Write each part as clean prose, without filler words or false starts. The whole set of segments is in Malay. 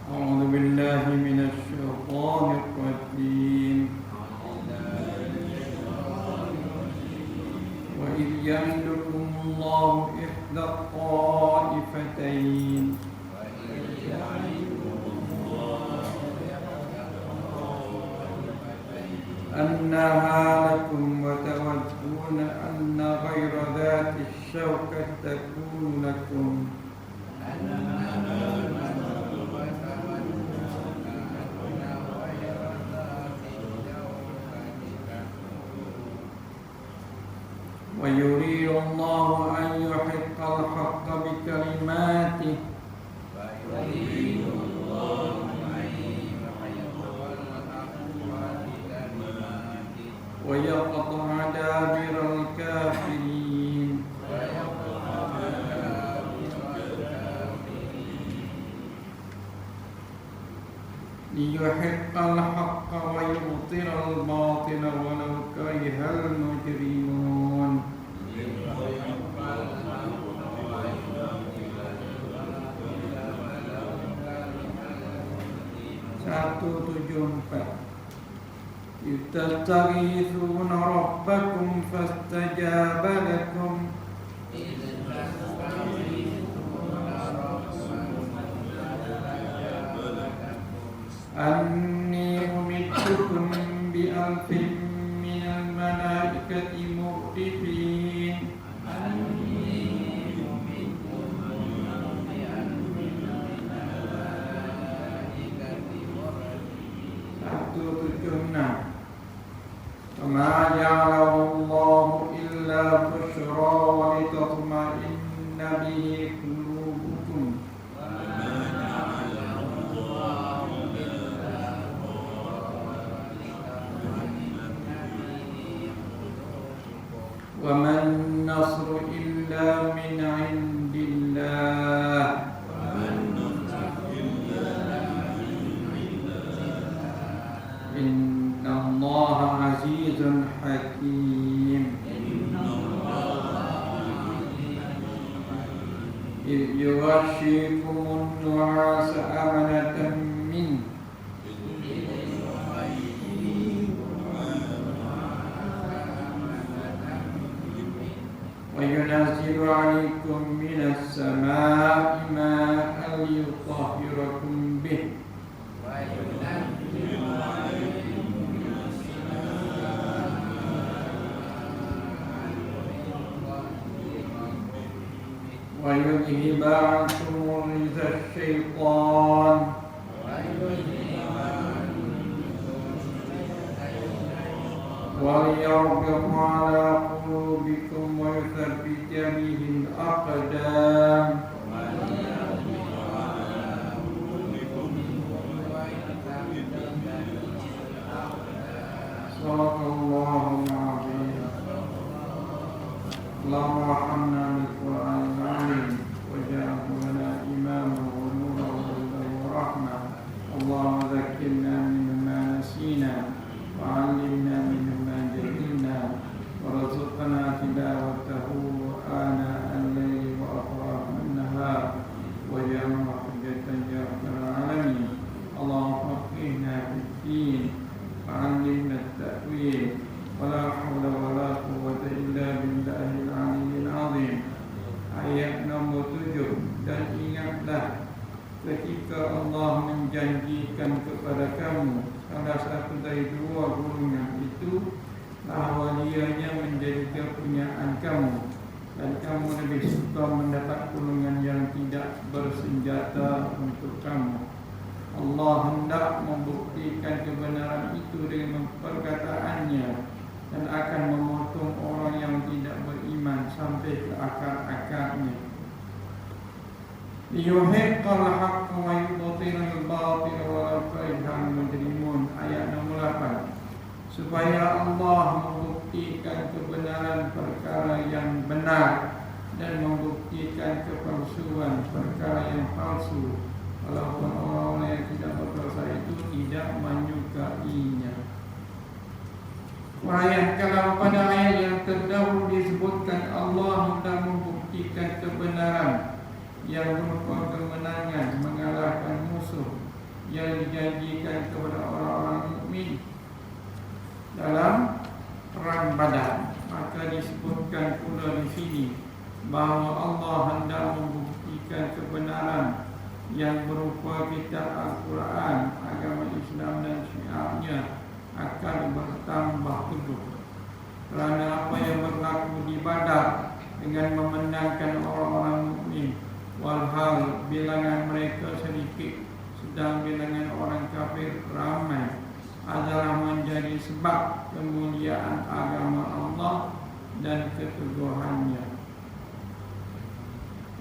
أعوذ بالله من الشيطان الرجيم. وإذ يعدكم الله إحدى الطائفتين أنها لكم وتودون أن غير ذات الشوكة تكون لكم ويريد الله أن يحق الحق بكلماته ويقطع دابر الكافرين ليحق الحق ويبطل الباطل ولو كره المجرمون. 174 يستغيثون ربكم فاستجاب لكم أني ممدكم بألف من الملائكة مردفين. وما جعله الله إلا بشرى ولتطمئن به قلوبكم وما النصر إلا من عند الله إن الله عزيز حكيم. إذ يغشيكم النعاس أمنة منه وينزل عليكم من السماء ماء ليطهركم به ويذهب عنكم رجز الشيطان وليربط على قلوبكم ويثبت به الأقدام. صدق الله العظيم. اللهم ارحمنا بالقرآن العظيم واجعله لنا إماما ونورا وهدى ورحمة. اللهم ذكرنا مما نسينا وعلمنا مما جهلنا وارزقنا تلاوته آناء الليل وأطراف النهار واجعله حجة يا رب العالمين. اللهم فقهنا في الدين وعلمنا التأويل ولا حول ولا قوة إلا بالله العلي العظيم. Ayat nombor 7. Dan ingatlah ketika Allah menjanjikan kepada kamu salah satu dari dua golongan itu bahawa dianya menjadi kepunyaan kamu dan kamu lebih suka mendapat golongan yang tidak bersenjata untuk kamu. Allah hendak membuktikan kebenaran itu dengan perkataannya dan akan memotong orang yang tidak beriman sampai ke akar-akarnya. Liyuhiqqal haqqa wa yubtilal batila walau karihal mujrimun. Ayat nombor 8. Supaya Allah membuktikan kebenaran perkara yang benar dan membuktikan kepalsuan perkara yang palsu, walaupun orang-orang yang tidak berdosa itu tidak menyukainya. Kalau pada ayat yang terdahulu disebutkan Allah hendak membuktikan kebenaran yang berupa kemenangan mengalahkan musuh kebenaran yang berupa kitab Al-Quran, agama Islam dan syiarnya akan bertambah teguh. Kerana apa yang berlaku di Badar dengan memenangkan orang-orang mukmin, walhal bilangan mereka sedikit, sedang bilangan orang kafir ramai, adalah menjadi sebab kemuliaan agama Allah dan keteguhannya.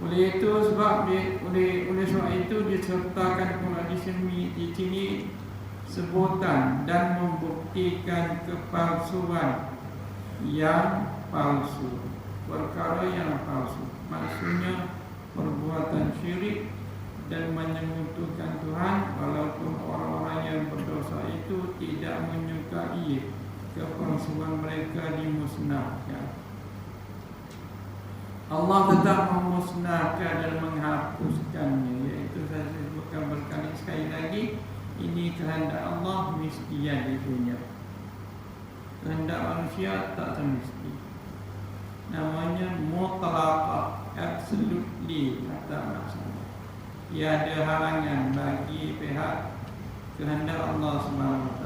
Oleh sebab itu disertakan pula di sini sebutan dan membuktikan kepalsuan yang palsu, perkara yang palsu, maksudnya perbuatan syirik dan menyekutukan Tuhan, walaupun orang-orang yang berdosa itu tidak menyukai kepalsuan mereka dimusnahkan. Allah tetap memusnahkan dan menghapuskannya, iaitu saya sebutkan berkali sekali lagi, ini kehendak Allah mesti ada punya. Kehendak manusia tak semesti. Namanya mutlaqah, absolutely, kata maksudnya. Tiada halangan bagi pihak kehendak Allah SWT.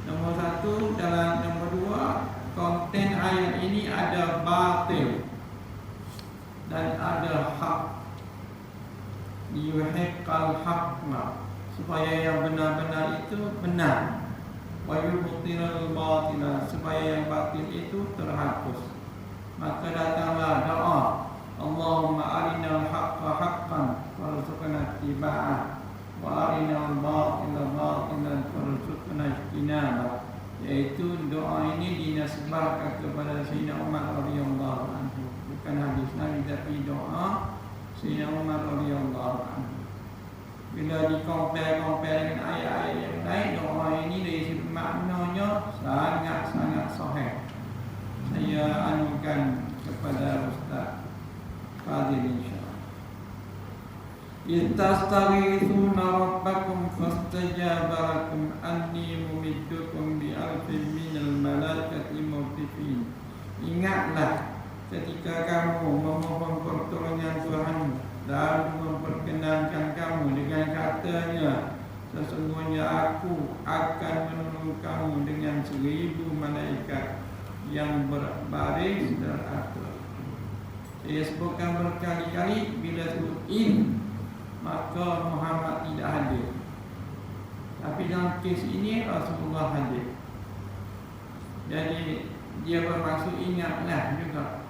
Nombor satu, dalam nombor dua, konten ayat ini ada batil dan ada hak. Yuhiqqal haqqa, supaya yang benar-benar itu benar, wa yubtilal batila, supaya yang batil itu terhapus. Maka datanglah doa, Allahumma arinal haqqa haqqan warzuqna ittiba'ah wa arinal batila batilan warzuqna ijtinabah. Yaitu doa ini dinasbahkan kepada Sayyidina Umar radhiyallahu anhu, bukan hadis Nabi tapi doa Sayyidina Umar radhiyallahu anhu. Bila di-compare dengan ayat-ayat yang lain, doa ini dari segi maknanya sangat-sangat sahih. Saya anukan kepada Ustaz Fadil insyaAllah. Istastaghithuna rabbakum fastajaba lakum anni mumiddukum bi alfin minal malaikati murdifin. Ingatlah ketika kamu memohon pertolongan Tuhan lalu memperkenankan kamu dengan katanya, sesungguhnya aku akan menolong kamu dengan 1000 malaikat yang berbaris teratur. Saya sebutkan berkali-kali, bila sebut in, maka Muhammad tidak hadir. Tapi dalam kes ini Rasulullah hadir. Jadi dia bermaksud ingatlah juga.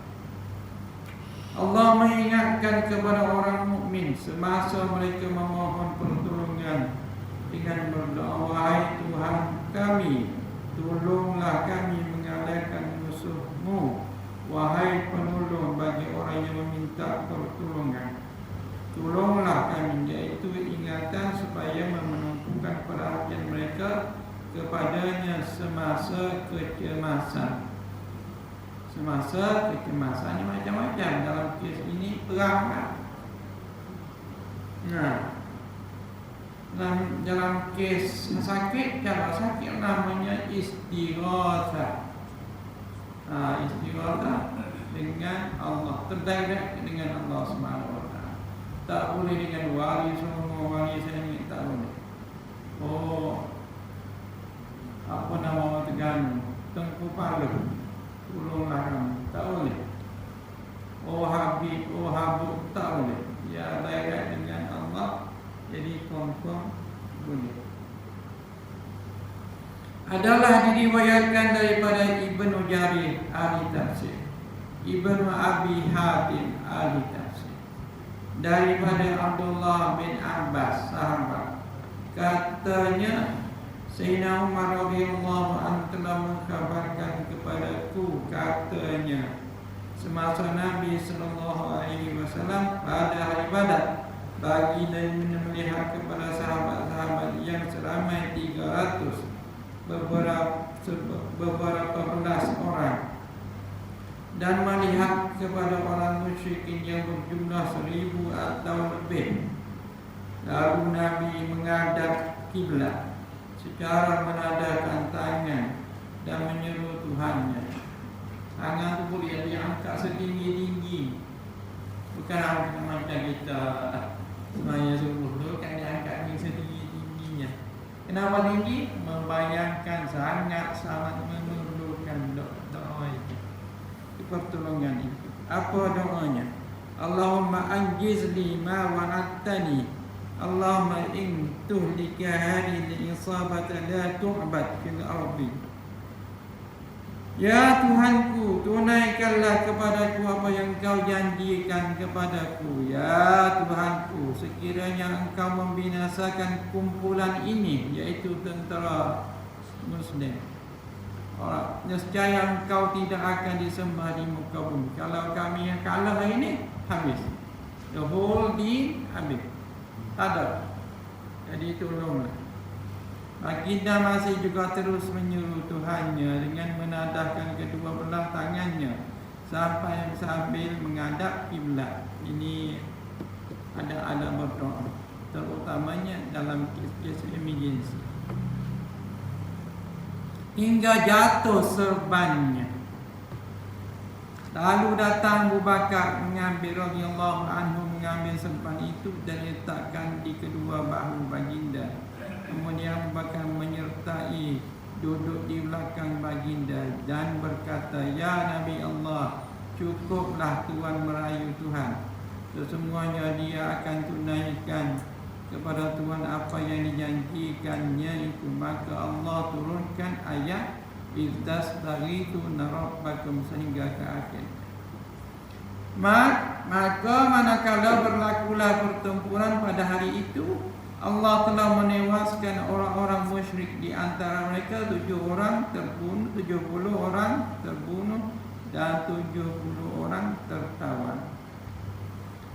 Allah mengingatkan kepada orang mukmin semasa mereka memohon pertolongan dengan berdoa, wahai Tuhan kami, tolonglah kami mengalahkan musuh-Mu. Wahai penolong bagi orang yang meminta pertolongan, tolonglah kami. Iaitu ingatan supaya menumpukan perhatian mereka kepadanya semasa kecemasan. Semasa kecemasan macam-macam. Dalam kes ini perang. Dalam kes sakit, kalau sakit namanya istighatsah. Istighatsah dengan Allah, terdirect dengan Allah SWT. Tak boleh dengan wali semua, wali saya ni tak boleh. Apa nama Terengganu, Tengku Palu, tolonglah kami, tak boleh. Habib, Habib, tak boleh. Ya, direct dengan Allah, jadi confirm boleh. Adalah diriwayatkan daripada Ibnu Jarir ahli tafsir, Ibnu Abi Hatim ahli tafsir, daripada Abdullah bin Abbas sahabat, katanya Sayyidina Umar radhiyallahu anhu telah mengkhabarkan kepadaku, katanya, semasa Nabi sallallahu alaihi wasallam pada hari Badar, bagi dan melihat kepada sahabat-sahabat yang seramai 300, beberapa belas orang, dan melihat kepada orang musyrikin yang berjumlah 1000 atau lebih. Lalu Nabi menghadap kiblat secara menadahkan tangan dan menyeru Tuhannya. Tangan itu boleh diangkat setinggi-tinggi. Bukan orang macam kita semaya subuh tu kan diangkat ni setinggi-tingginya. Kenapa tinggi? Membayangkan sangat memerlukan doa itu. Pertolongan itu. Apa doanya? Allahumma anjiz li ma wa'adtani. Allahumma in tuhlika hadhihi al-isabata la tu'bad fil ardi. Ya Tuhanku, tunaikanlah kepadaku apa yang Kau janjikan kepadaku. Ya Tuhanku, sekiranya Engkau membinasakan kumpulan ini, yaitu tentera Muslim, nescaya Engkau tidak akan disembah di muka bumi. Kalau kami yang kalah ini, habis. The whole din habis. Ada. Jadi tolonglah. Baginda masih juga terus menyuruh Tuhannya dengan menadahkan kedua belah tangannya sambil menghadap kiblat. Ini ada berdoa, terutamanya dalam kes emergency. Hingga jatuh serbannya. Lalu datang Abu Bakar mengambil radhiyallahu anhu mengambil serban itu dan letakkan di kedua bahu baginda. Kemudian Abu Bakar menyertai duduk di belakang baginda dan berkata, Ya Nabi Allah, cukuplah Tuhan merayu Tuhan. Sesungguhnya dia akan tunaikan kepada Tuhan apa yang dijanjikannya itu. Maka Allah turunkan ayat Izdastaghitu narabbakum sehingga ke akhir. Maka manakala berlakulah pertempuran pada hari itu, Allah telah menewaskan orang-orang musyrik di antara mereka 70 orang terbunuh dan 70 orang tertawan.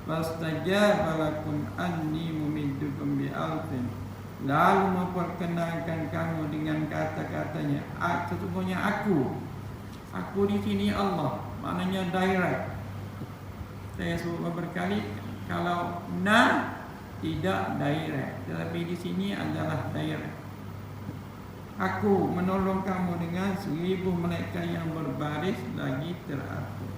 Fastajaba lakum anni mumiddukum bi alfin. Lalu memperkenalkan kamu dengan kata-katanya, sesungguhnya aku di sini Allah, maknanya direct. Saya suruh berkali kalau tidak direct, tetapi di sini adalah direct. Aku menolong kamu dengan 1000 malaikat yang berbaris lagi teratur.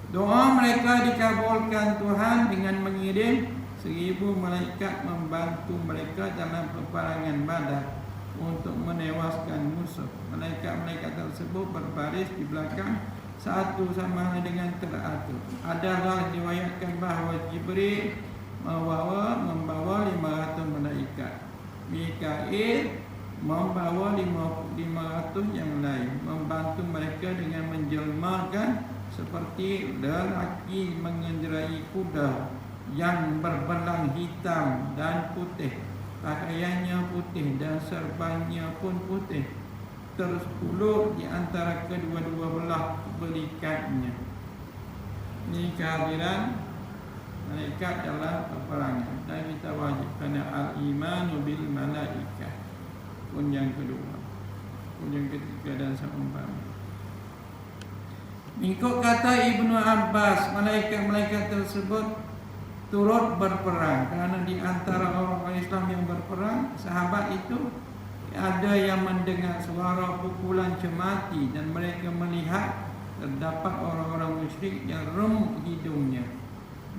Doa mereka dikabulkan Tuhan dengan mengirim 1000 malaikat membantu mereka dalam peperangan Badar untuk menewaskan musuh. Malaikat-malaikat tersebut berbaris di belakang satu sama lain dengan teratur. Adalah diriwayatkan bahawa Jibril membawa 500 malaikat. Mikail membawa 500 yang lain, membantu mereka dengan menjelmakan seperti lelaki mengendarai kuda yang berbelang hitam dan putih, pakaiannya putih dan serbannya pun putih, terkulur di antara kedua-dua belah belikatnya. Ini kehadiran malaikat dalam peperangan, dan kita wajib kerana al-imanu bil malaikah. Pun yang kedua, pun yang ketiga dan seumpama. Mengikut kata Ibnu Abbas, malaikat-malaikat tersebut turut berperang kerana di antara orang Islam yang berperang, sahabat itu ada yang mendengar suara pukulan cemati dan mereka melihat terdapat orang-orang musyrik yang remuk hidungnya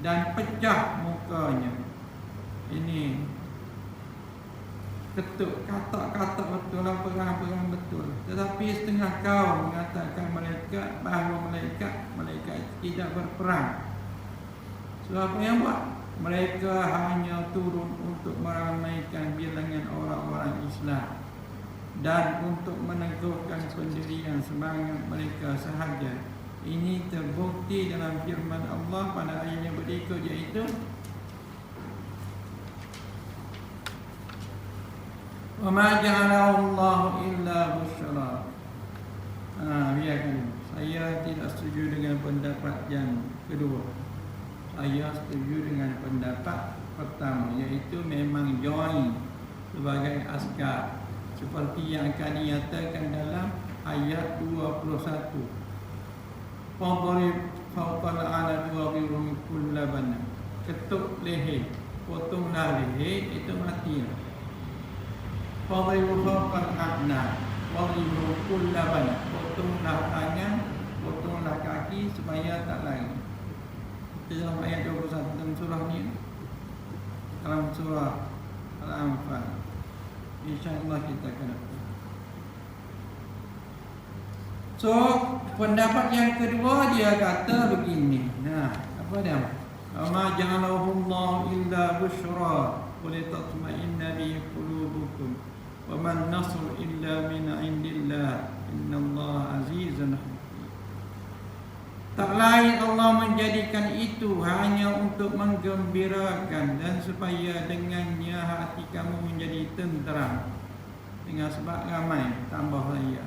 dan pecah mukanya. Ini ketuk kata-kata betul lah, perang-perang betul. Tetapi setengah kaum mengatakan mereka bahawa malaikat tidak berperang. So apa yang buat? Mereka hanya turun untuk meramaikan bilangan orang-orang Islam dan untuk meneguhkan pendirian semangat mereka sahaja. Ini terbukti dalam firman Allah pada ayat yang berikut, iaitu wa ma ja'alahu Allah illa busyra. Biarkan. Saya tidak setuju dengan pendapat yang kedua. Saya setuju dengan pendapat pertama, iaitu memang join sebagai askar seperti yang akan dinyatakan dalam ayat 21. Fadrib fawqal ala duwabirum kullabana. Ketuk leher, potonglah leher, itu mati. Fadrib fawqal a'na wadribu kullabana. Potonglah tangan, potonglah kaki supaya tak lari. Kita dalam ayat 21 dalam surah ni, dalam surah Al-Anfal. InsyaAllah kita akan dapat. So, pendapat yang kedua dia kata begini. Nah, apa dia? Ma ja'alahu Allah illa busyra wa litatma'inna bi qulubukum wa man nasr illa min 'indillah innallaha azizun hakim. Tak lain Allah menjadikan itu hanya untuk menggembirakan dan supaya dengannya hati kamu menjadi tenteram. Dengan sebab ramai tambah raya.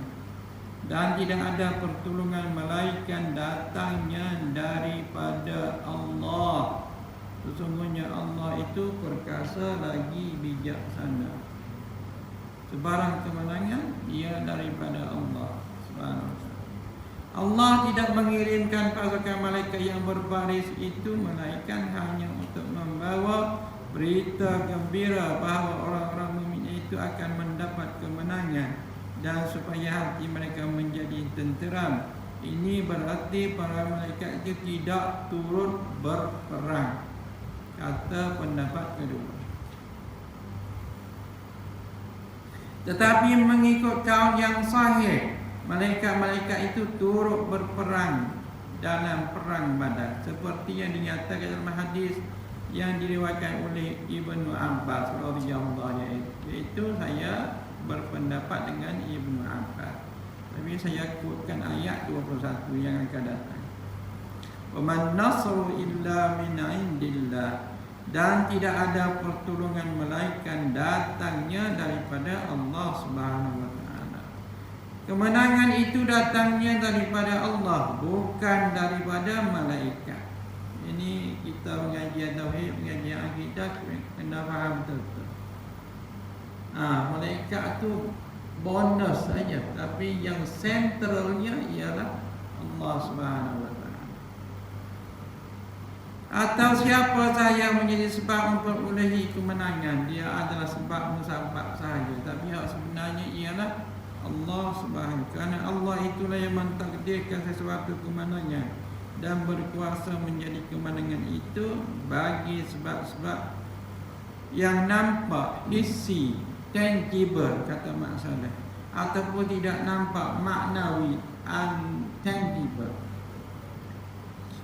Dan tidak ada pertolongan melainkan datangnya daripada Allah. Sesungguhnya Allah itu perkasa lagi bijaksana. Sebarang kemenangan ia daripada Allah Subhanahu wa taala. Allah tidak mengirimkan pasukan malaikat yang berbaris itu melainkan hanya untuk membawa berita gembira bahawa orang-orang mukmin itu akan mendapat kemenangan dan supaya hati mereka menjadi tenteram. Ini berarti para malaikat itu tidak turut berperang, kata pendapat kedua. Tetapi mengikut kaul yang sahih, malaikat-malaikat itu turut berperang dalam perang Badar, seperti yang dinyatakan dalam hadis yang diriwayatkan oleh Ibnu Abbas radhiyallahu anhu. Iaitu saya berpendapat dengan Ibnu Abbas. Tapi saya kutkan ayat 21 yang akan datang. Wa man nasru illa min 'indillah, dan tidak ada pertolongan melainkan datangnya daripada Allah Subhanahu wa taala. Kemenangan itu datangnya daripada Allah, bukan daripada malaikat. Ini kita mengaji tauhid, mengaji akidah, kena faham betul-betul. Malaikat tu bonus saja, tapi yang sentralnya ialah Allah Subhanahu wa taala. Atau siapa sahaja menjadi sebab memperolehi kemenangan, dia adalah sebab musabab sahaja, tapi hak sebenarnya ialah Allah Subhanahu wa taala. Kerana Allah itulah yang mentakdirkan sesuatu kemenangan dan berkuasa menjadi kemenangan itu bagi sebab-sebab yang nampak, hissi, tangible, kata Mak Saleh, ataupun tidak nampak, maknawi, untangible.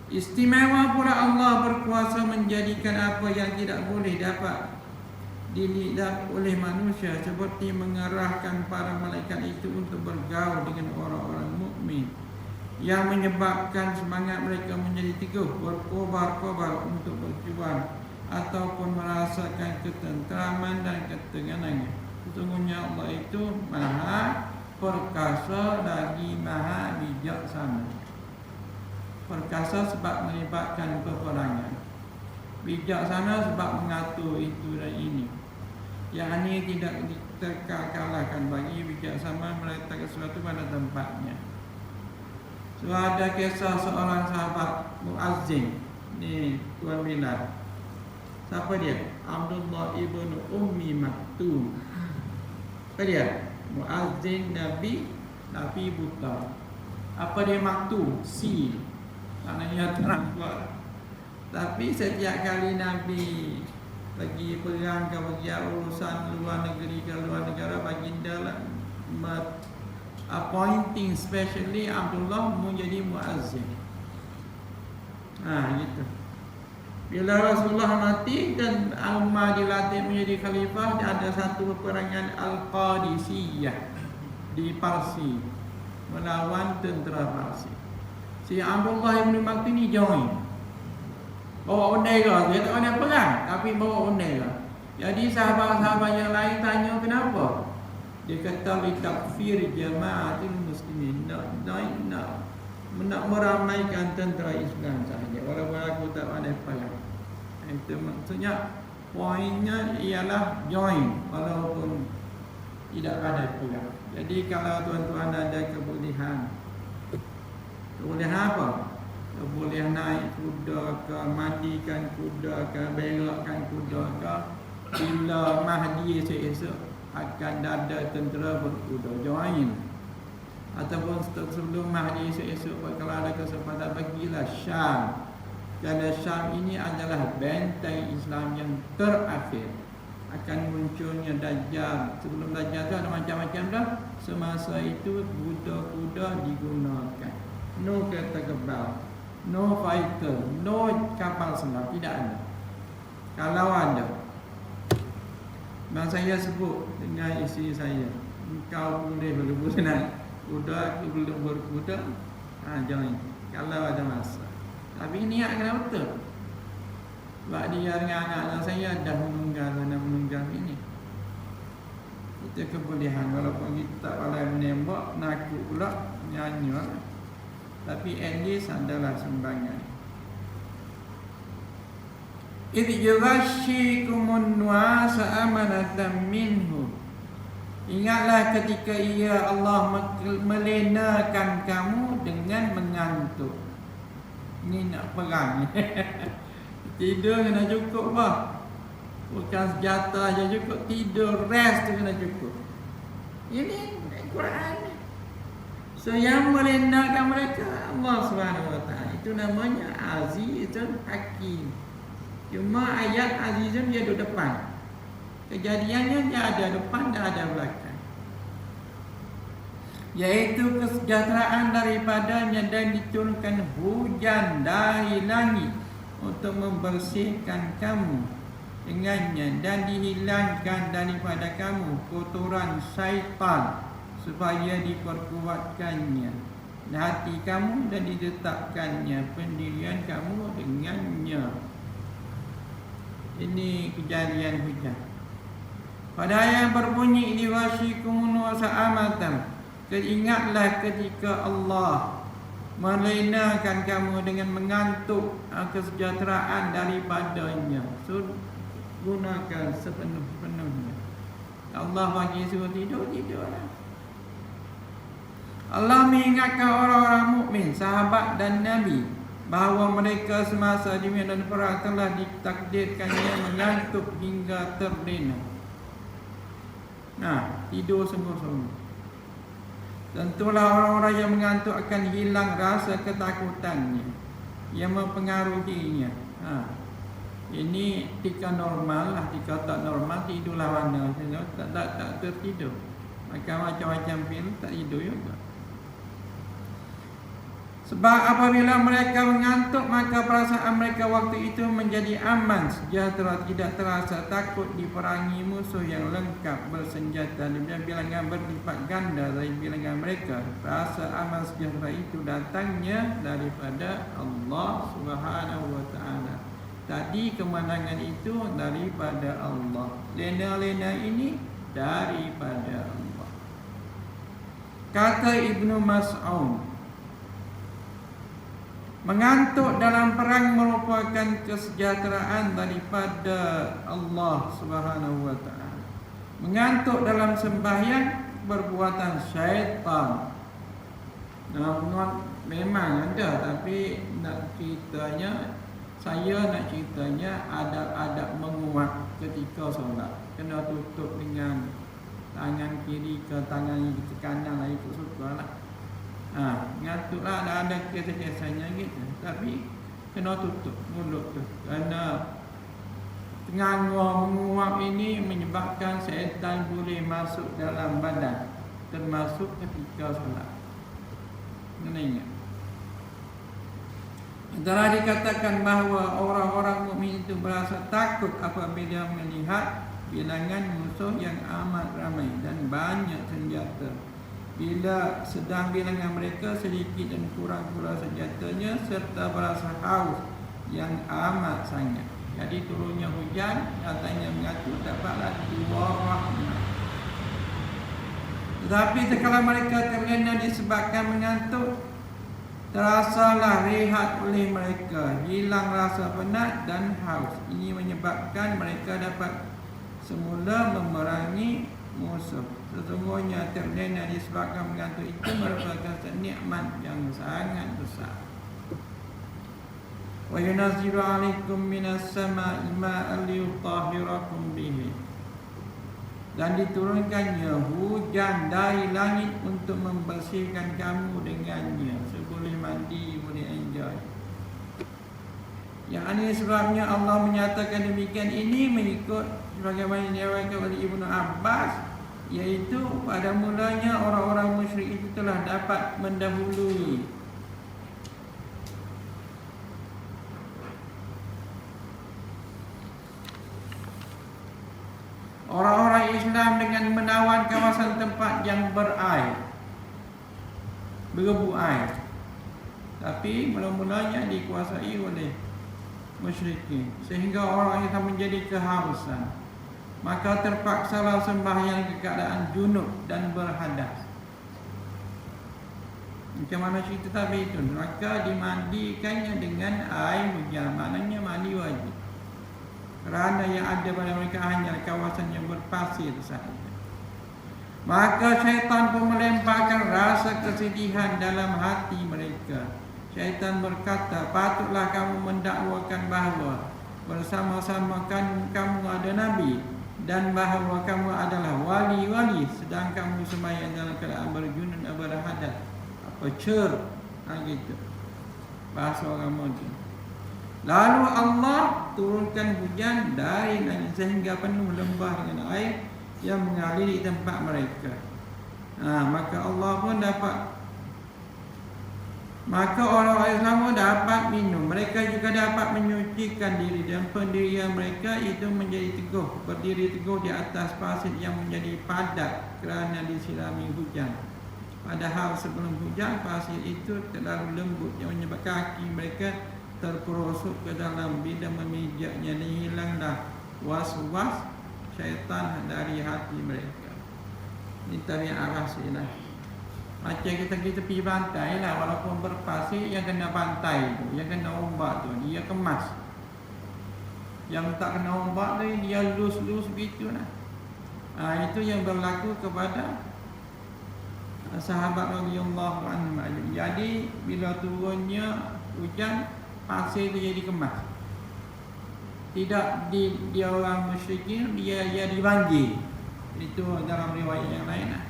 Istimewa pula Allah berkuasa menjadikan apa yang tidak boleh dapat dilihat oleh manusia, seperti mengerahkan para malaikat itu untuk bergaul dengan orang-orang mukmin, yang menyebabkan semangat mereka menjadi teguh, berkobar-kobar untuk berjuang ataupun merasakan ketenteraman dan ketenangan. Sesungguhnya Allah itu maha perkasa lagi maha bijaksana. Perkasa sebab melibatkan peperangan, bijaksana sebab mengatur itu dan ini. Yang ini tidak terkalahkan. Bagi bijaksana meletakkan sesuatu pada tempatnya. So ada kisah seorang sahabat muazzin ni, Tuan Bilal. Siapa dia? Abdullah ibn Ummi Maktum. Apa dia? Muazzin Nabi, tapi buta. Apa dia Maktum? Si, maknanya terang kuat. Tapi setiap kali Nabi pergi perang ke bagi urusan luar negeri ke luar negara, baginda lah appointing specially Abdullah menjadi muazzin. Gitu. Bila Rasulullah mati dan Umar dilatih menjadi khalifah, ada satu peperangan Al-Qadisiyah di Parsi melawan tentera Parsi. Si Abdullah ibn Maktum ni join, bawa bendera. Dia tak ada perang, tapi bawa bendera. Jadi sahabat-sahabat yang lain tanya kenapa? Dia kata litakfir jama'atul muslimin, nak meramaikan tentera Islam sahaja, walaupun aku tak ada perang. Itu maksudnya, poinnya ialah join walaupun tidak ada perang. Jadi kalau tuan-tuan ada kebolehan apa? Kebolehan naik kuda ke, mandikan kuda ke, belokkan kuda ke, bila Mahdi esok akan ada tentera berkuda, join. Ataupun sebelum Mahdi esok kalau ada kesempatan, bagilah Syam Kerana Syam ini adalah benteng Islam yang terakhir. Akan munculnya Dajjal. Sebelum Dajjal tu ada macam-macam dah. Semasa itu kuda-kuda digunakan. No kereta kebal, no fighter, no kapal selam, tidak ada. Kalau ada, dan saya sebut dengan isteri saya, engkau boleh berebut naik kuda, aku belum berkuda, join kalau ada masa. Tapi niat kena betul. Sebab dia dengan anak-anak saya dah menunggang ini. Itu kebolehan. Walaupun kita tak pandai menembak, nakut pula nyanyi. Tapi at least adalah sumbangan. Idh yughashshikumun nu'asa amanatan minhu. Ingatlah ketika ia Allah melenakan kamu dengan mengantuk. Ini nak perang. Tidur kena cukup bah. Bukan senjata je cukup, tidur, rest tu kena cukup. Ini Quran. So yang melenakan mereka Allah SWT. Itu namanya Azizun Hakim. Cuma ayat Azizun dia duduk depan. Kejadiannya dia ada depan dan ada belakang. Yaitu kesejahteraan daripadanya dan diturunkan hujan dari langit untuk membersihkan kamu dengannya dan dihilangkan daripada kamu kotoran syaitan supaya diperkuatkannya hati kamu dan ditetapkannya pendirian kamu dengannya. Ini kejadian hujan. Pada ayat berbunyi liwasyikum wa sa'amatan. Ingatlah ketika Allah melenakan kamu dengan mengantuk kesejahteraan daripadanya. So gunakan sepenuh-penuhnya. Allah bagi suruh tidur, tidurlah. Allah mengingatkan orang-orang mukmin, sahabat dan Nabi, bahawa mereka semasa di medan perang telah ditakdirkannya mengantuk hingga terlena. Tidur sungguh-sungguh. Tentulah orang-orang yang mengantuk akan hilang rasa ketakutannya yang mempengaruhinya. Ini tika normal lah, tika tak normal tidurlah mana tak tertidur. Maka macam-macam film tak tidur juga. Sebab apabila mereka mengantuk, maka perasaan mereka waktu itu menjadi aman, sejahtera, tidak terasa takut diperangi musuh yang lengkap bersenjata dan bilangan berlipat ganda dari bilangan mereka. Rasa aman sejahtera itu datangnya daripada Allah Subhanahu wa taala. Tadi kemenangan itu daripada Allah. Lena-lena ini daripada Allah. Kata Ibnu Mas'ud, mengantuk dalam perang merupakan kesejahteraan daripada Allah Subhanahu wa taala. Mengantuk dalam sembahyang perbuatan syaitan. Memang ada, tapi saya nak ceritanya adab-adab menguat ketika solat. Kena tutup dengan tangan kiri ke tangan kanan lah, ikut suka lah. Ngantuklah ada kisah-kisahnya gitu. Tapi kena tutup mulut tu. Kerana tengah menguap ini menyebabkan syaitan boleh masuk dalam badan, termasuk ketika solat. Kena ingat. Telah dikatakan bahawa orang-orang mukmin itu berasa takut apabila melihat bilangan musuh yang amat ramai dan banyak senjata. Bila sedang bilangan mereka sedikit dan kurang pula senjatanya, serta berasa haus yang amat sangat. Jadi turunnya hujan, datangnya mengatur, dapatlah dua rahmat. Tetapi sekala mereka terlena disebabkan mengantuk, terasalah rehat oleh mereka, hilang rasa penat dan haus. Ini menyebabkan mereka dapat semula memerangi musuh. Sesungguhnya terlena disebabkan mengantuk itu merupakan nikmat yang sangat besar. Wa yunazzilu 'alaikum minas sama'i ma'an liyutahhirakum bihi. Dan diturunkannya hujan dari langit untuk membersihkan kamu dengannya. So, boleh mandi, boleh enjoy. Yang ini sebabnya Allah menyatakan demikian ini mengikut sebagaimana diriwayatkan oleh Ibnu Abbas, iaitu pada mulanya orang-orang musyrik itu telah dapat mendahului orang-orang Islam dengan menawan kawasan tempat yang berair, bergebu air. Tapi mula-mulanya dikuasai oleh musyrikin, sehingga orang Islam menjadi kehausan. Maka terpaksalah sembahyang ke keadaan junub dan berhadas. Macam mana cerita tadi itu? Maka dimandikannya dengan air hujan, maknanya mandi wajib. Kerana yang ada pada mereka hanya kawasan yang berpasir sahaja. Maka syaitan pun melemparkan rasa kesedihan dalam hati mereka. Syaitan berkata, patutlah kamu mendakwakan bahawa bersama-sama kamu ada Nabi, dan bahawa kamu adalah wali-wali, sedang kamu sembahyang dalam keadaan berjunub dan berhadas. Apa cer? Gitu. Bahasa orang moden. Lalu Allah turunkan hujan dari langit sehingga penuh lembah dengan air yang mengalir di tempat mereka. Maka Allah pun maka orang Islam dapat minum. Mereka juga dapat menyucikan diri, dan pendirian mereka itu menjadi teguh, berdiri teguh di atas pasir yang menjadi padat kerana disirami hujan. Padahal sebelum hujan pasir itu terlalu lembut yang menyebabkan kaki mereka terperosok ke dalam. Bila memijaknya, hilanglah was-was syaitan dari hati mereka. Ini tabiat rahsia. Macam kita pergi pantai lah, walaupun berpasir, yang kena pantai tu, yang kena ombak tu, dia kemas. Yang tak kena ombak tu, dia lus-lus begitu lah. Itu yang berlaku kepada sahabat radhiyallahu anhu. Jadi bila turunnya hujan, pasir itu jadi kemas. Tidak dia orang musyrikin, dia jadi banjir. Itu dalam riwayat yang lain lah.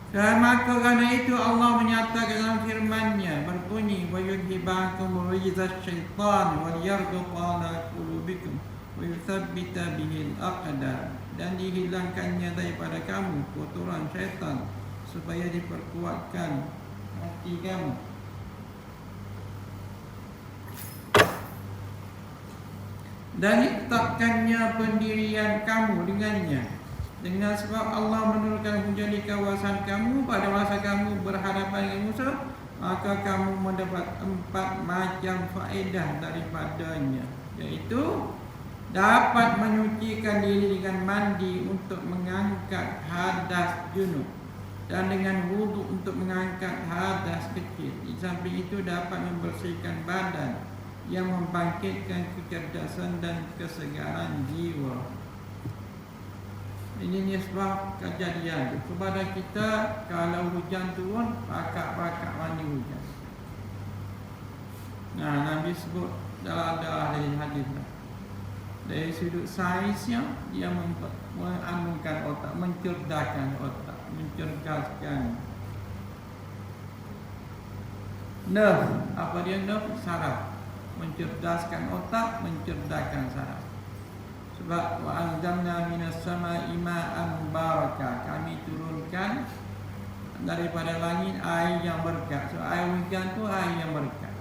Maka kerana itu Allah menyatakan dalam firman-Nya berbunyi, wa yudhibakum rijza syaitan wa yarduqa ala qulubikum wa yuthabbita bihil aqdar, dan dihilangkannya daripada kamu kotoran syaitan supaya diperkuatkan hati kamu. Dan ditetapkannya pendirian kamu dengannya. Dengan sebab Allah menurunkan hujan di kawasan kamu pada masa kamu berhadapan dengan musuh, maka kamu mendapat 4 macam faedah daripadanya, iaitu dapat menyucikan diri dengan mandi untuk mengangkat hadas junub, dan dengan wuduk untuk mengangkat hadas kecil. Di samping itu dapat membersihkan badan, yang membangkitkan kecerdasan dan kesegaran jiwa. Ini sebab kejadian kepada kita. Kalau hujan turun, pakak-pakak mandi hujan. Nabi sebut dalam dari hadis. Dari sudut sainsnya, dia menganukan otak, mencerdaskan otak, mencerdaskan nerve. Apa dia nerve? Saraf. Mencerdaskan otak, mencerdaskan saraf. Sebab wa anzalna minas sama'i ma'an barakah, kami turunkan daripada langit air yang berkat. So air hujan tu air yang berkat.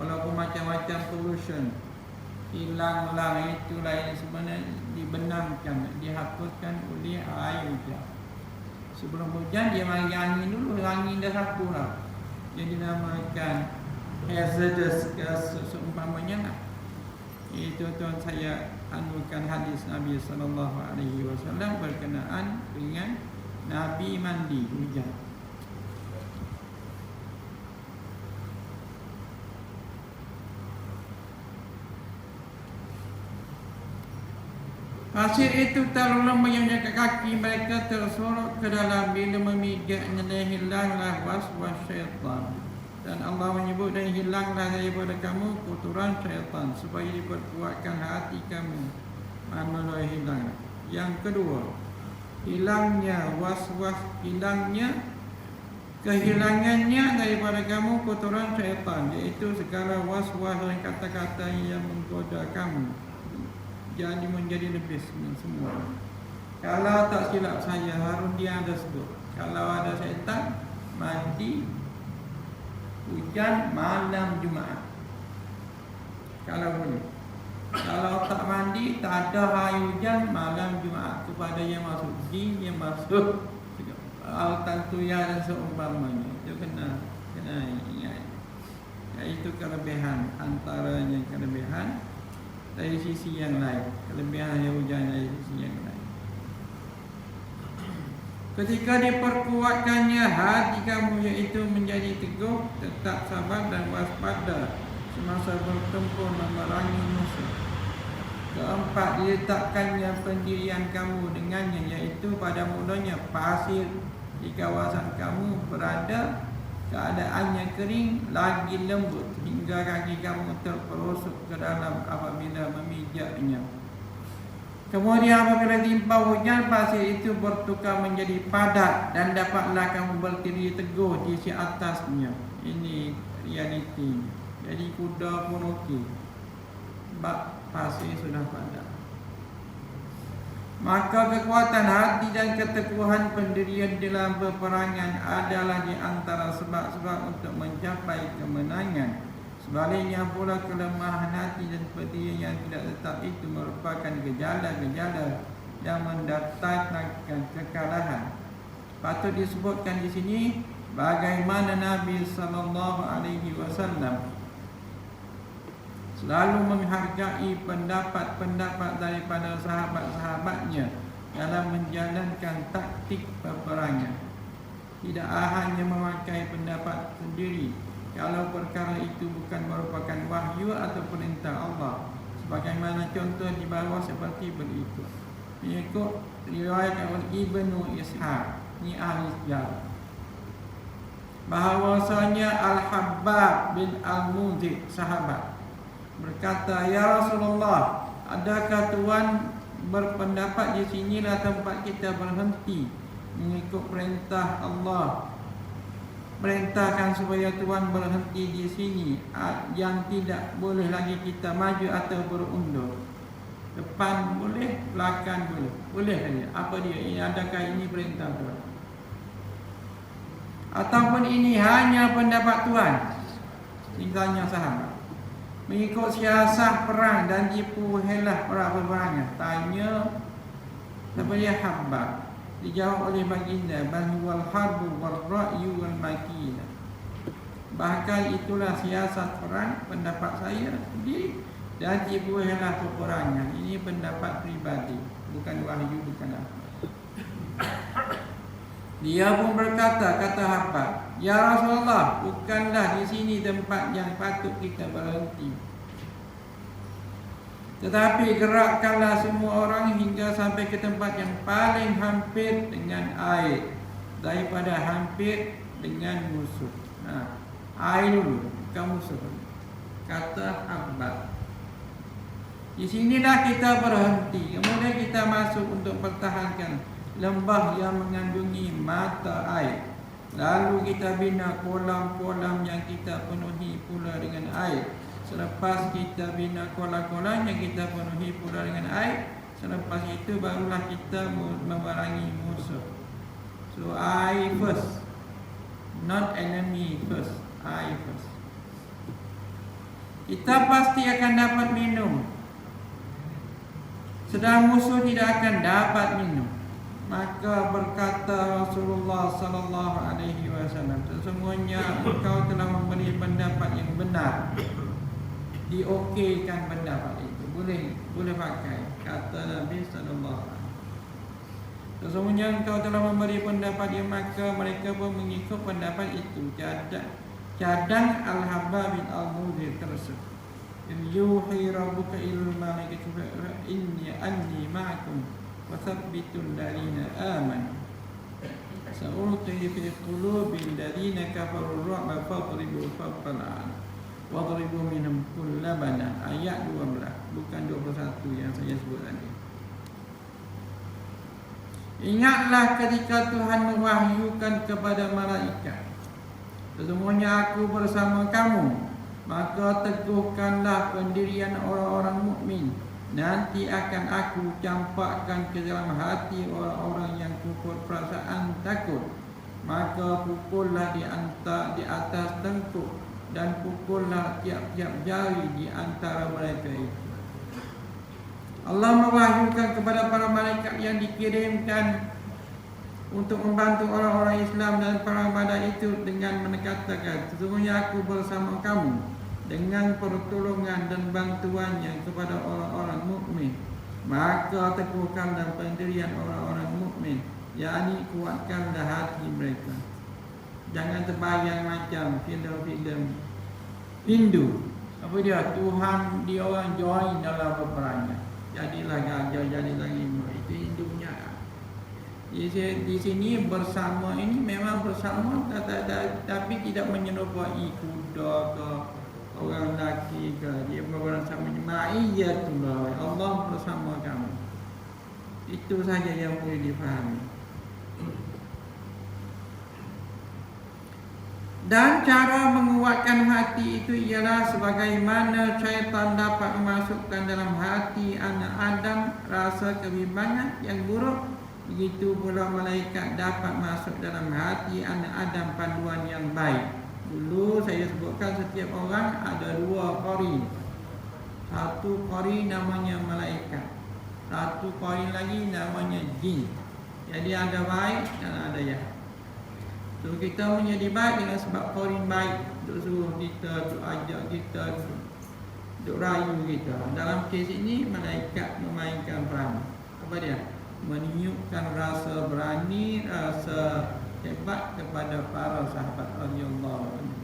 Walaupun macam-macam pollution, hilanglah itu lain, sebenarnya dibenamkan, dihapuskan oleh air hujan. Sebelum hujan dia mari angin dulu, angin dah sapu lah. Yang dinamakan hazardous gas seumpamanya lah. Itu tuan saya anukan hadis Nabi SAW berkenaan dengan Nabi mandi hujan. Pasir itu terlalu lembut yang menjaga kaki mereka tersorok ke dalam. Bila memijatnya, dan hilanglah was-was syaitan. Dan Allah menyebut, dan hilanglah daripada kamu kotoran syaitan supaya diperkuatkan hati kamu. Mana hilang. Yang kedua, hilangnya was-was, hilangnya kehilangannya daripada kamu kotoran syaitan, iaitu segala was-was dan kata-kata yang menggoda kamu, jadi menjadi lebih semua. Kalau tak silap saya, Harun dia ada sebut, kalau ada syaitan mandi hujan malam Jumaat, kalau boleh. Kalau tak mandi, tak ada hari hujan malam Jumaat, kepada yang masuk jin, yang masuk Al-Tantuyah dan seumpamanya. Itu kena ingat. Iaitu kelebihan, antaranya kelebihan dari sisi yang lain, kelebihan yang hujan dari sisi yang lain. Ketika diperkuatkannya hati kamu, iaitu menjadi teguh, tetap sabar dan waspada semasa bertempur memerangi musuh. Keempat, diletakkannya pendirian kamu dengannya, iaitu pada mulanya pasir di kawasan kamu berada keadaannya kering lagi lembut, hingga kaki kamu terperosok ke dalam apabila memijaknya. Kemudian apabila timpa hujan, pasir itu bertukar menjadi padat dan dapatlah kamu berdiri teguh di atasnya. Ini realiti. Jadi kuda pun okey, sebab pasir sudah padat. Maka kekuatan hati dan keteguhan pendirian dalam peperangan adalah di antara sebab-sebab untuk mencapai kemenangan. Sebaliknya pula, kelemahan hati dan pendirian yang tidak tetap itu merupakan gejala-gejala yang mendatangkan kekalahan. Patut disebutkan di sini bagaimana Nabi SAW selalu menghargai pendapat-pendapat daripada sahabat-sahabatnya dalam menjalankan taktik peperangan. Tidak hanya memakai pendapat sendiri kalau perkara itu bukan merupakan wahyu atau perintah Allah, sebagaimana contoh di bawah seperti berikut. Mengikut riwayat Ibnu Ishaq, ni ahli sejarah, bahawasanya Al-Habbab bin Al-Mundhir, sahabat, berkata, "Ya Rasulullah, adakah Tuhan berpendapat di sinilah tempat kita berhenti mengikut perintah Allah? Perintahkan supaya Tuhan berhenti di sini, yang tidak boleh lagi kita maju atau berundur. Depan boleh, belakang boleh. Boleh saja. Apa dia? Adakah ini perintah Tuhan? Ataupun ini hanya pendapat Tuhan?" Tinggalnya sahabat. Mengikut siasat perang dan tipu helah peperangan. Tanya siapa dia? Habbab. Dijawab oleh baginda, "Bal huwal harbu wal ra'yu wal makinah." Bahkan itulah siasat perang, pendapat saya sendiri, dan tipu helah peperangan. Ini pendapat pribadi, bukan wahyu, bukan apa. Dia pun berkata, kata Habbab, "Ya Rasulullah, bukanlah di sini tempat yang patut kita berhenti. Tetapi gerakkanlah semua orang hingga sampai ke tempat yang paling hampir dengan air, daripada hampir dengan musuh." Air dulu, bukan musuh, kata Habbab. Di sinilah kita berhenti. Kemudian kita masuk untuk pertahankan lembah yang mengandungi mata air. Lalu kita bina kolam-kolam yang kita penuhi pula dengan air. Selepas kita bina kolam-kolam yang kita penuhi pula dengan air, selepas itu barulah kita memerangi musuh. So air first, not enemy first. Air first. Kita pasti akan dapat minum, sedang musuh tidak akan dapat minum. Maka berkata Rasulullah sallallahu alaihi wasallam, "Sesungguhnya engkau telah memberi pendapat yang benar." Diokeykan pendapat itu, boleh pakai, kata Nabi sallallahu alaihi wasallam. Sesungguhnya engkau telah memberi pendapat yang, maka mereka pun mengikut pendapat itu. Cadang Al-Habbab bin Al-Mundhir tersebut. "Yuhi rabbuka ilal malaikati inni anni ma'akum wasabbitul ladina amanu sa'ulqi fi qulubil ladina kafaru ru'ba fadribu fawqal a'naq wadribu minhum kulla banan." Ayat 12, bukan 21 yang saya sebut tadi. Ingatlah ketika Tuhan mewahyukan kepada malaikat Sesungguhnya aku bersama kamu. Maka teguhkanlah pendirian orang-orang mukmin. Nanti akan aku campakkan ke dalam hati orang-orang yang kufur perasaan takut. Maka pukullah di atas tengkuk, dan pukullah tiap-tiap jari di antara mereka itu. Allah mewahyukan kepada para malaikat yang dikirimkan untuk membantu orang-orang Islam dan para badai itu dengan mengatakan, sesungguhnya aku bersama kamu dengan pertolongan dan bantuannya kepada orang-orang mukmin. Maka teguhkanlah pendirian orang-orang mukmin, yakni kuatkanlah hati mereka. Jangan terbayang macam filem-filem Hindu. Apa dia? Tuhan dia orang join dalam peperangan. Jadilah gajah, jadilah lembu. Itu Hindunya. Di sini bersama ini memang bersama, tapi tidak menyerupai kuda ke orang lelaki ke. Dia bersama ma'iyatullah. Allah bersama kamu. Itu saja yang boleh difahami. Dan cara menguatkan hati itu ialah sebagaimana syaitan dapat memasukkan dalam hati anak Adam rasa kebimbangan yang buruk, begitu pula malaikat dapat masuk dalam hati anak Adam panduan yang baik. Dulu saya sebutkan setiap orang ada dua qari. Satu qari namanya malaikat, satu qari lagi namanya jin. Jadi ada baik dan ada jahat. So kita menjadi baik dengan sebab qarin baik, duk suruh kita, duk ajak kita, duk rayu kita. Dalam kes ini malaikat memainkan peran. Apa dia? Meniupkan rasa berani, rasa hebat kepada para sahabat radhiyallahu anhum.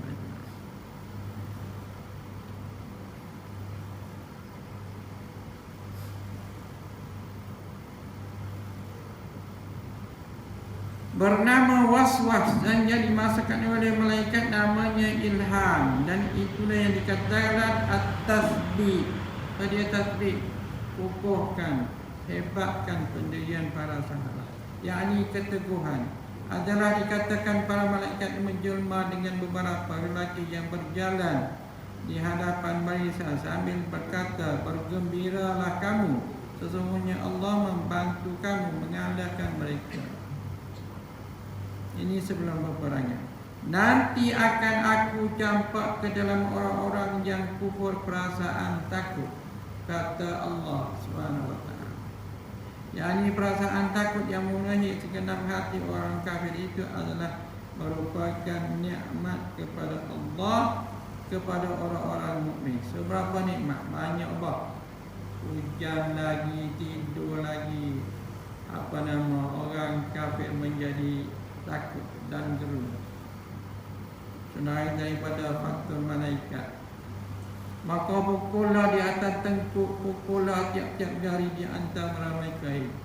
Bernama waswas dan yang dimasukkan oleh malaikat namanya ilham, dan itulah yang dikatakan at-tasbih. Pada tasbih, kukuhkan, hebatkan pendirian para sahabat, yakni keteguhan. Adalah dikatakan para malaikat menjelma dengan beberapa lelaki yang berjalan di hadapan barisan sambil berkata, bergembiralah kamu, sesungguhnya Allah membantu kamu mengalahkan mereka. Ini sebelum peperangan. Nanti akan aku campak ke dalam orang-orang yang kufur perasaan takut, kata Allah Subhanahu wa taala. Yani perasaan takut yang mengenai segenap hati orang kafir itu adalah merupakan nikmat kepada Allah kepada orang-orang mukmin. Seberapa nikmat? Banyak bah. Hujan lagi, tidur lagi. Orang kafir menjadi takut dan gerun. Selain daripada faktor malaikat. Maka pukullah di atas tengkuk, pukullah tiap-tiap jari di antara mereka itu.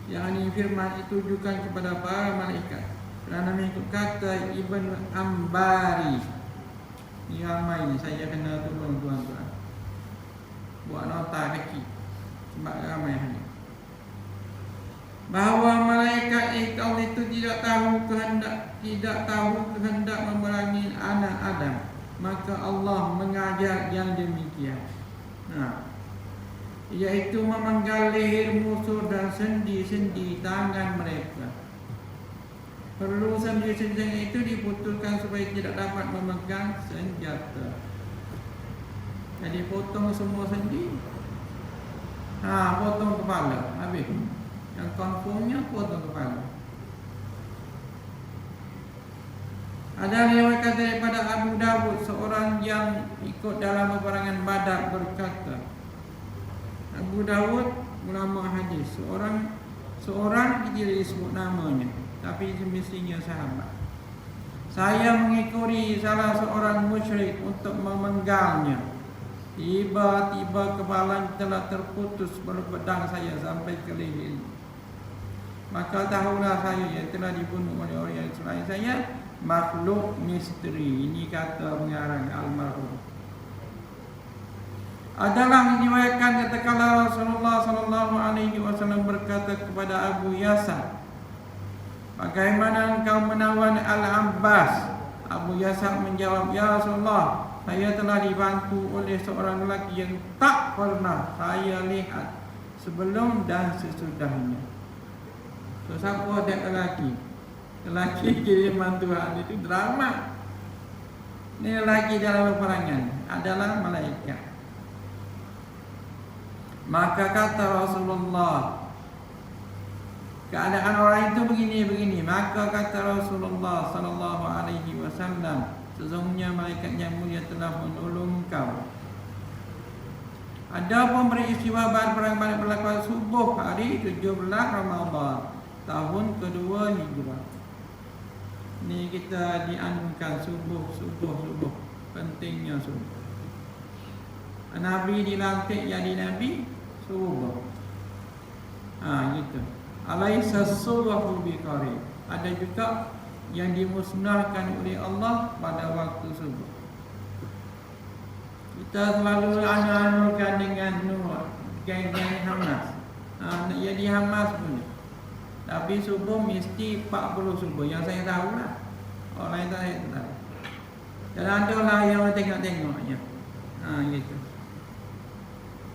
Yang ini firman ditujukan kepada para malaikat. Kerana mengikut kata Ibn Ambari. Ini ramai ni, saya kena tolong tuan-tuan. Buat nota kecil. Sebab ramai ni. Bahawa malaikat itu tidak tahu kehendak memerangi anak Adam, maka Allah mengajar yang demikian. Iaitu memenggal leher musuh dan sendi-sendi tangan mereka. Perlu sendi-sendi itu diputuskan supaya tidak dapat memegang senjata. Jadi potong semua sendi. Potong kepala, habis. Yang confirmnya potong kepala. Ada riwayat daripada Abu Dawud, seorang yang ikut dalam peperangan Badar berkata, Abu Dawud ulama hadis, seorang tidak disebut namanya, tapi semestinya sahabat. Saya mengikuti salah seorang musyrik untuk memenggangnya. Tiba-tiba kepala telah terputus berpedang saya sampai ke leher. Maka tahulah saya yang telah dibunuh oleh orang yang selain saya makhluk misteri. Ini kata pengarang almarhum. Adalah diriwayatkan ketika Rasulullah sallallahu alaihi wasallam berkata kepada Abu Yasar, bagaimana engkau menawan Al-Abbas Abu Yasar menjawab, "Ya Rasulullah, saya telah dibantu oleh seorang lelaki yang tak pernah saya lihat sebelum dan sesudahnya." So, siapa dia lelaki? Lelaki kiriman Tuhan itu drama. Ini lelaki dalam peperangan adalah malaikat. Maka kata Rasulullah, keadaan orang itu begini. Maka kata Rasulullah sallallahu alaihi wasallam, sesungguhnya malaikat yang mulia telah menolong kau. Adapun peristiwa perang Badar berlaku subuh hari 17 Ramadan tahun kedua Hijrah. Ni kita dianukan subuh. Pentingnya subuh. Nabi dilantik jadi nabi subuh. Gitu. Alaisa subuhu biqarib. Ada juga yang dimusnahkan oleh Allah pada waktu subuh. Kita selalu anu-anukan dengan geng-geng Hamas. Nak jadi Hamas pun. Tapi subuh mesti 40 subuh. Yang saya tahu lah. Orang lain tak tahu. Dan ada lah yang tengok-tengoknya. Gitu.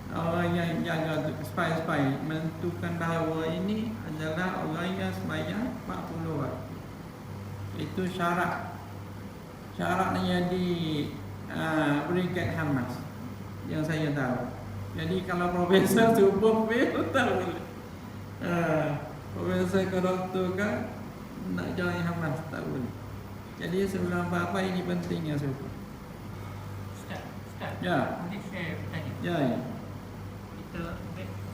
Orang yang jaga spy menentukan bahawa ini adalah orang yang sembahyang 40 waktu. Itu syaratnya jadi brigade Hamas yang saya tahu. Jadi kalau profesor subuh tak boleh. Profesor ke doktor kan nak join Hamas tak boleh. Jadi sebelum apa-apa ini pentingnya subuh. Ustaz. Ya. Nanti saya bertanya. Ya. Kita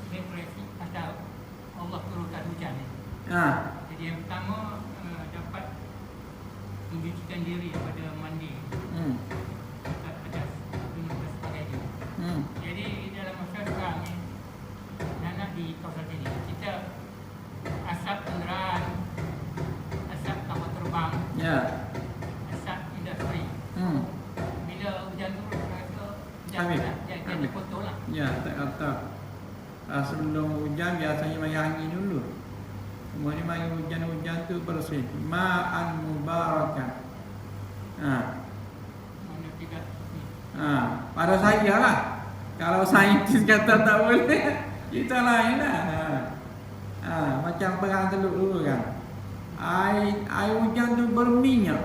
depresi atau Allah turunkan hujan ni. Jadi yang pertama dapat mencucikan diri daripada mandi. Atas gunung dan sebagainya. Jadi dalam masa sekarang ni, nak di kawasan sini, kita asap kenderaan, asap kapal terbang, asap industri. Bila hujan turun, rasa jangan kotor lah. Ya, tak kata. Sebelum hujan biasanya mari angin dulu. Kemudian mari hujan tu bersih. Ma'an mubarakan. Mana tidak ni. Pada saya lah. Kalau saintis kata tak boleh, kita lain lah. Macam perang Teluk dulu kan. Air hujan tu berminyak.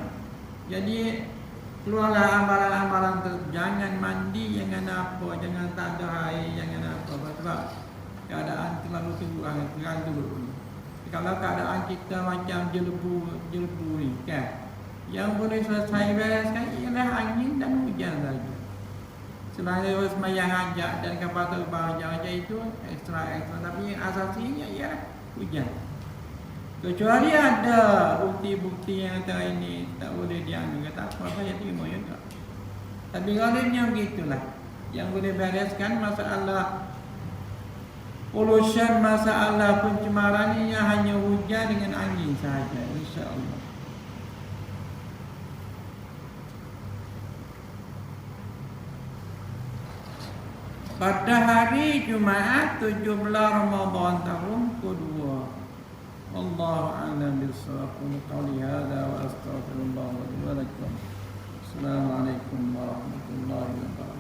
Jadi keluarlah amalan-amalan tu. Jangan mandi, jangan apa, jangan tak ada air, jangan apa. Sebab keadaan terlalu perang tu. Kalau keadaan kita macam jelebu ni kan, yang boleh selesai bereskan ialah angin dan hujan saja. Selain semayang hajat dan kapal terbang aja itu ekstra. Tapi yang asasinya ialah hujan. Kecuali ada bukti-bukti yang antara ini tak boleh diambil, kata apa saya terima juga. Tapi galanya begitulah. Yang boleh bereskan masalah pollution, masalah pencemaran ini hanya hujan dengan angin sahaja, insya-Allah. Pada hari Jumaat 17 Ramadan tahun kedua. Allahu a'lam bissawab. Qali hadza wa astaghfirullah wa lakum. Assalamualaikum warahmatullahi wabarakatuh.